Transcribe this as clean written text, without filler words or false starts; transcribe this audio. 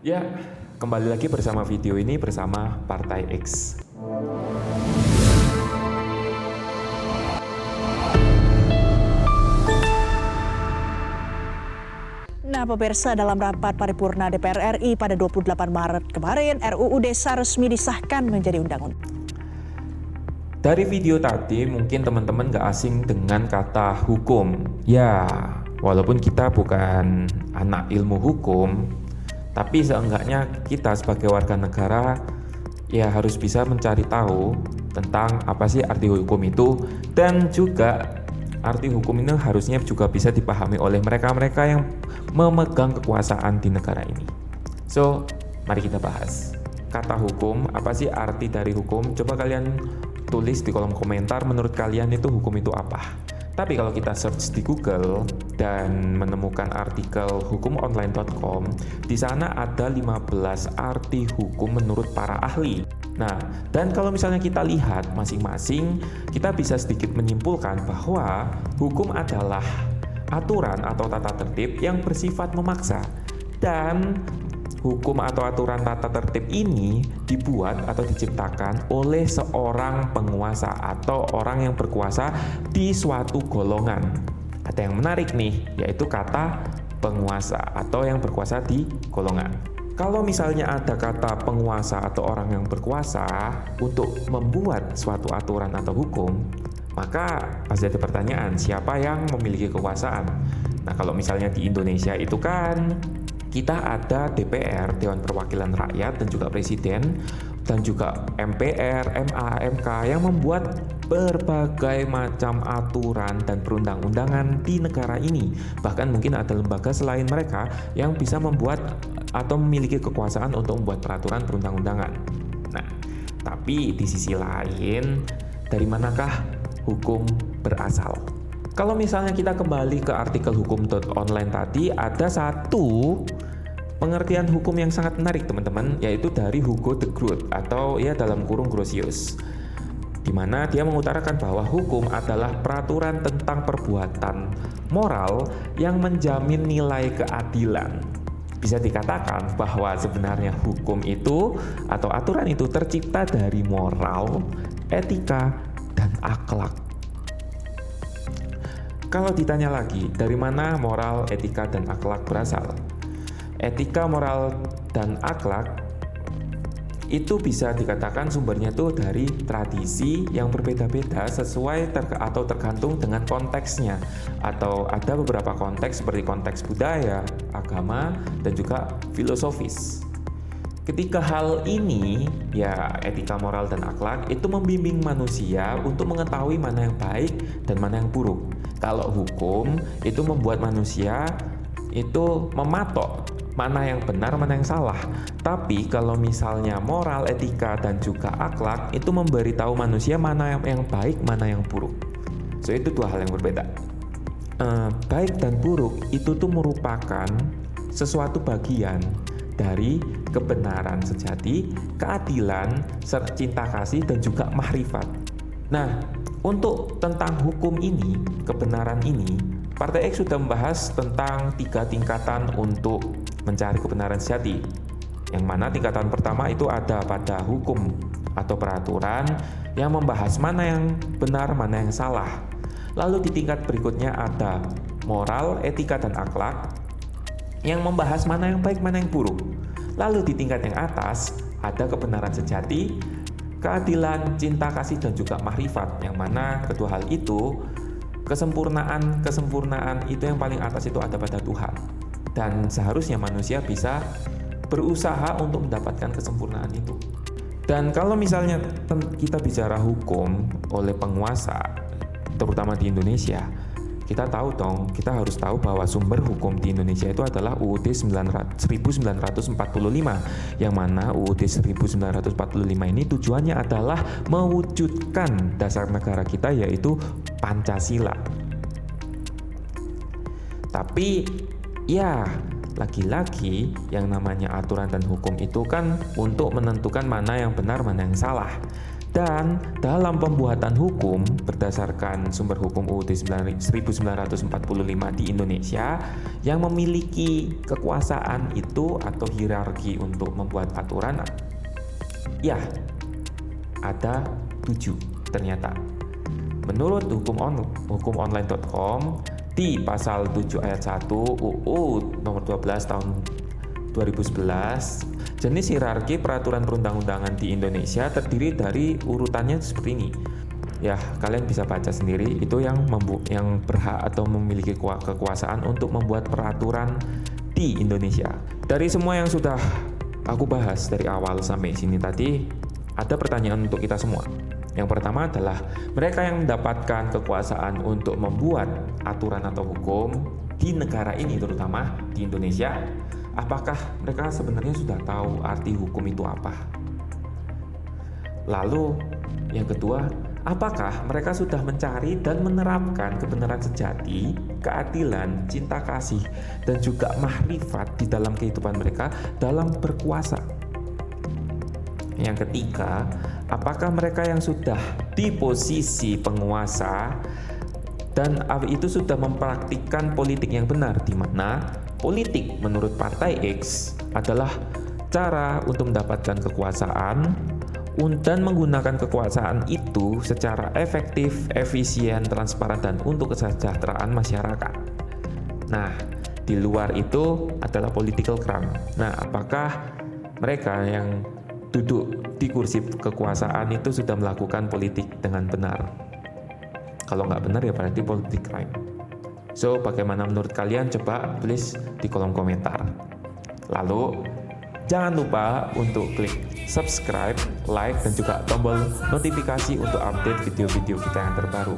Ya, kembali lagi bersama video ini bersama Partai X. Nah, pemirsa, dalam rapat paripurna DPR RI pada 28 Maret kemarin, RUU Desa resmi disahkan menjadi undang-undang. Dari video tadi mungkin teman-teman gak asing dengan kata hukum. Ya, walaupun kita bukan anak ilmu hukum, tapi seenggaknya kita sebagai warga negara ya harus bisa mencari tahu tentang apa sih arti hukum itu, dan juga arti hukum ini harusnya juga bisa dipahami oleh mereka-mereka yang memegang kekuasaan di negara ini. So, mari kita bahas. Kata hukum, apa sih arti dari hukum? Coba kalian tulis di kolom komentar, menurut kalian itu hukum itu apa? Tapi kalau kita search di Google dan menemukan artikel hukumonline.com, di sana ada 15 arti hukum menurut para ahli. Nah, dan kalau misalnya kita lihat masing-masing, kita bisa sedikit menyimpulkan bahwa hukum adalah aturan atau tata tertib yang bersifat memaksa, dan hukum atau aturan tata tertib ini dibuat atau diciptakan oleh seorang penguasa atau orang yang berkuasa di suatu golongan. Ada yang menarik nih, yaitu kata penguasa atau yang berkuasa di golongan. Kalau misalnya ada kata penguasa atau orang yang berkuasa untuk membuat suatu aturan atau hukum, maka pasti ada pertanyaan, siapa yang memiliki kekuasaan? Nah, kalau misalnya di Indonesia itu kan kita ada DPR, Dewan Perwakilan Rakyat, dan juga Presiden, dan juga MPR, MA, MK yang membuat berbagai macam aturan dan perundang-undangan di negara ini. Bahkan mungkin ada lembaga selain mereka yang bisa membuat atau memiliki kekuasaan untuk membuat peraturan perundang-undangan. Nah, tapi di sisi lain, dari manakah hukum berasal? Kalau misalnya kita kembali ke artikel hukum.online tadi, ada satu pengertian hukum yang sangat menarik teman-teman, yaitu dari Hugo de Groot atau ya dalam kurung Grotius, di mana dia mengutarakan bahwa hukum adalah peraturan tentang perbuatan moral yang menjamin nilai keadilan. Bisa dikatakan bahwa sebenarnya hukum itu atau aturan itu tercipta dari moral, etika, dan akhlak. Kalau ditanya lagi, dari mana moral, etika, dan akhlak berasal? Etika, moral, dan akhlak itu bisa dikatakan sumbernya itu dari tradisi yang berbeda-beda sesuai atau tergantung dengan konteksnya. Atau ada beberapa konteks seperti konteks budaya, agama, dan juga filosofis. Ketiga hal ini, ya etika, moral, dan akhlak, itu membimbing manusia untuk mengetahui mana yang baik dan mana yang buruk. Kalau hukum, itu membuat manusia itu mematok mana yang benar, mana yang salah. Tapi kalau misalnya moral, etika, dan juga akhlak, itu memberitahu manusia mana yang baik, mana yang buruk. So, itu dua hal yang berbeda. Baik dan buruk itu tuh merupakan sesuatu bagian dari kebenaran sejati, keadilan, cinta kasih, dan juga mahrifat. Nah, untuk tentang hukum ini, kebenaran ini, Partai X sudah membahas tentang 3 tingkatan untuk mencari kebenaran sejati. Yang mana tingkatan pertama itu ada pada hukum atau peraturan yang membahas mana yang benar, mana yang salah. Lalu di tingkat berikutnya ada moral, etika, dan akhlak yang membahas mana yang baik, mana yang buruk. Lalu di tingkat yang atas ada kebenaran sejati, keadilan, cinta kasih, dan juga mahrifat, yang mana kedua hal itu kesempurnaan itu yang paling atas itu ada pada Tuhan. Dan seharusnya manusia bisa berusaha untuk mendapatkan kesempurnaan itu. Dan kalau misalnya kita bicara hukum oleh penguasa, terutama di Indonesia, kita tahu dong, kita harus tahu bahwa sumber hukum di Indonesia itu adalah UUD 1945, yang mana UUD 1945 ini tujuannya adalah mewujudkan dasar negara kita, yaitu Pancasila. Tapi ya, lagi-lagi yang namanya aturan dan hukum itu kan untuk menentukan mana yang benar, mana yang salah. Dan dalam pembuatan hukum berdasarkan sumber hukum UUD 1945 di Indonesia, yang memiliki kekuasaan itu atau hierarki untuk membuat aturan, ya ada 7 ternyata. Menurut hukumonline.com di pasal 7 ayat 1 UU nomor 12 tahun 2011, jenis hierarki peraturan perundang-undangan di Indonesia terdiri dari urutannya seperti ini. Ya, kalian bisa baca sendiri, itu yang berhak atau memiliki kekuasaan untuk membuat peraturan di Indonesia. Dari semua yang sudah aku bahas dari awal sampai sini tadi, ada pertanyaan untuk kita semua. Yang pertama adalah, mereka yang mendapatkan kekuasaan untuk membuat aturan atau hukum di negara ini, terutama di Indonesia, apakah mereka sebenarnya sudah tahu arti hukum itu apa? Lalu yang kedua, apakah mereka sudah mencari dan menerapkan kebenaran sejati, keadilan, cinta kasih, dan juga mahrifat di dalam kehidupan mereka dalam berkuasa? Yang ketiga, apakah mereka yang sudah di posisi penguasa dan itu sudah mempraktikkan politik yang benar, di mana politik menurut partai X adalah cara untuk mendapatkan kekuasaan dan menggunakan kekuasaan itu secara efektif, efisien, transparan, dan untuk kesejahteraan masyarakat. Nah, di luar itu adalah political crime. Nah, apakah mereka yang duduk di kursi kekuasaan itu sudah melakukan politik dengan benar? Kalau nggak benar ya berarti politik crime. So, bagaimana menurut kalian? Coba tulis di kolom komentar. Lalu, jangan lupa untuk klik subscribe, like, dan juga tombol notifikasi untuk update video-video kita yang terbaru.